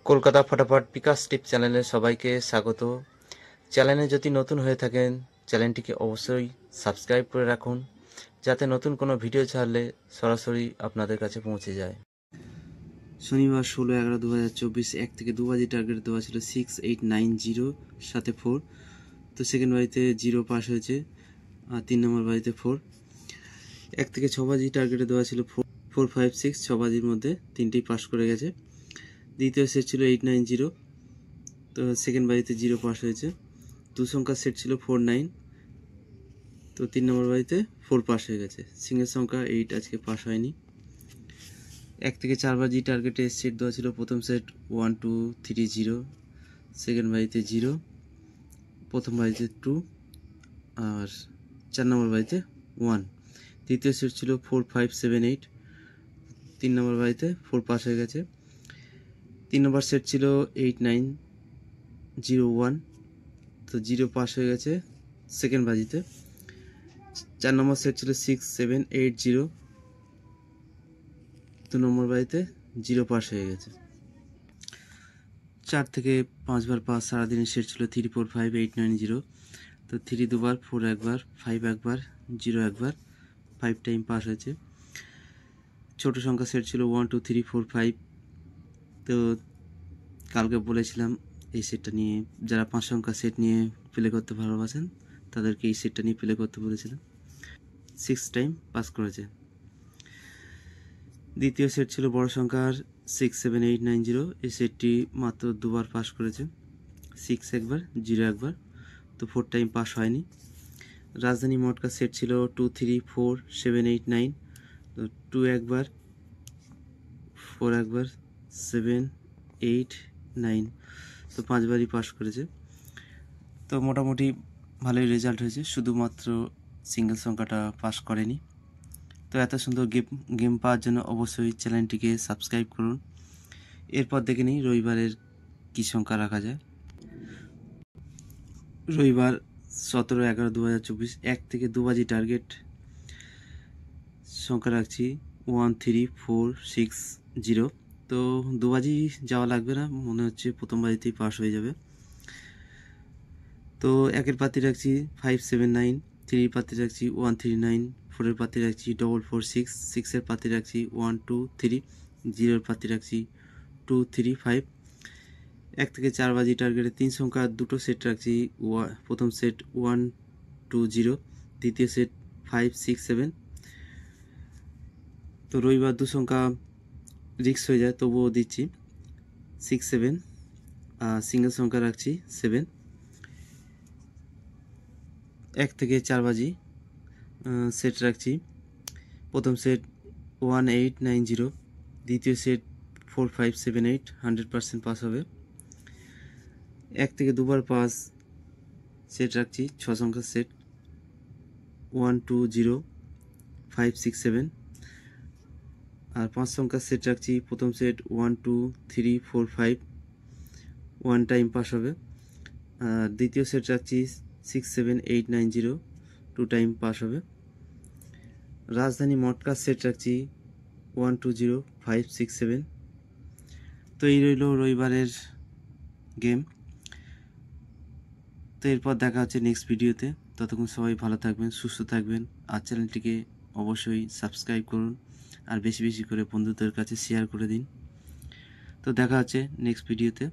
কলকাতা ফটাফট বিকাশ টিপ চ্যানেলে সবাইকে স্বাগত। চ্যানেলে যদি নতুন হয়ে থাকেন চ্যানেলটিকে অবশ্যই সাবস্ক্রাইব করে রাখুন, যাতে নতুন কোনো ভিডিও ছাড়লে সরাসরি আপনাদের কাছে পৌঁছে যায়। শনিবার 16/11/2024 1 থেকে 2 বাজে টার্গেট দেওয়া ছিল 6890 সাথে 4। তো সেকেন্ড বাজিতে 0 পাস হয়েছে, আর 3 নম্বর বাজিতে 4। 1 থেকে 6 বাজি টার্গেটে দেওয়া ছিল 4 5 6, 6 বাজির মধ্যে তিনটেই পাস করে গেছে। দ্বিতীয় সেট ছিল 890, তো সেকেন্ড বাজিতে 0 পাস হয়েছে। দু সংখ্যার সেট ছিল 4 9, তো 3 নম্বর বাজিতে 4 পাস হয়ে গেছে। সিঙ্গেল সংখ্যা 8 আজকে পাস হয়নি। 1 থেকে 4 বাজি টার্গেটে সেট দেওয়া ছিল, প্রথম সেট 1 2 3 0, সেকেন্ড বাজিতে 0, প্রথম বাজিতে 2, আর 4 নম্বর বাজিতে 1। তৃতীয় সেট ছিল 4 5 7 8, 3 নম্বর বাজিতে 4 পাস হয়ে গেছে। 3 নম্বর সেট ছিল 8 9 0 1, তো 0 পাস হয়ে গেছে সেকেন্ড বাজিতে। 4 নম্বর সেট ছিল 6 7 8 0, 2 নম্বর বাজিতে 0 পাস হয়ে গেছে। 4 থেকে 5 বার পাস। সারাদিনের সেট ছিল 3 4 5 8 9 0, তো 3 দুবার, 4 একবার, 5 একবার, 0 একবার, 5 টাইম পাস হয়েছে। ছোট সংখ্যা সেট ছিল 1 2 3 4 5, তো কালকে বলেছিলাম এই সেটটা নিয়ে, যারা 5 সংখ্যা সেট নিয়ে প্লে করতে ভালোবাসেন তাদেরকে এই সেটটা নিয়ে প্লে করতে বলেছিলাম। 6 টাইম পাস করেছে। দ্বিতীয় সেট ছিল বড় সংখ্যার 6 7 8 9 0, এই সেটটি মাত্র দুবার পাস করেছে, 6 একবার, 0 একবার, তো 4 টাইম পাস হয়নি। রাজধানী মটকা সেট ছিল 2 3 4 7 8 9, তো 2 একবার, 4 একবার, 7 8 9, তো 5 বারই পাস করেছে। তো মোটামুটি ভালোই রেজাল্ট হয়েছে, শুধুমাত্র সিঙ্গেল সংখ্যাটা পাস করেনি। তো এত সুন্দর গেম পাওয়ার জন্য অবশ্যই চ্যানেলটিকে সাবস্ক্রাইব করুন। এরপর দেখে নিই রবিবারের কী সংখ্যা রাখা যায়। রবিবার 17/11/2024 1 থেকে 2 বাজি টার্গেট সংখ্যা রাখছি 1 3 4 6 0, তো 2 বাজি যাওয়া লাগবে না, মনে হচ্ছে প্রথম বাজিতেই পাস হয়ে যাবে। তো 1-এর পাতি রাখছি 5 7 9, 3 পাতি রাখছি 1 3 9, 4-এর পাতি রাখছি 4 4 6, 6-এর পাতি রাখছি 1 2 3, 0-এর পাতি রাখছি 2 3 5। 1 থেকে 4 বাজি টার্গেটে 3 সংখ্যা দুটো সেট রাখছি, প্রথম সেট 1 2 0, দ্বিতীয় সেট 5 6 7। তো রবিবার 2 সংখ্যা রিক্স হয়ে যায়, তবুও দিচ্ছি 6 7, সিঙ্গেল সংখ্যা রাখছি 7। 1 থেকে 4 বাজি সেট রাখছি, প্রথম সেট 1 8 9 0, দ্বিতীয় সেট 4 5 7 8, 100% পাস হবে। 1 থেকে দুবার পাস সেট রাখছি, 6 সংখ্যার সেট 1 2 0 5 6 7, আর 5 সংখ্যার সেট রাখছি, প্রথম সেট 1 2 3 4 5, 1 টাইম পাস হবে। আর দ্বিতীয় সেট রাখছি 6 7 8 9 0, 2 টাইম পাস হবে। রাজধানী মটকা সেট রাখছি 1 2 0 5 6 7। তো এই রইল রবিবারের গেম। তো এরপর দেখা হচ্ছে নেক্সট ভিডিওতে। ততক্ষণ সবাই ভালো থাকবেন, সুস্থ থাকবেন, আর চ্যানেলটিকে অবশ্যই সাবস্ক্রাইব করুন, আর বেশি বেশি করে বন্ধুদের কাছে শেয়ার করে দিন। তো দেখা হচ্ছে নেক্সট ভিডিওতে।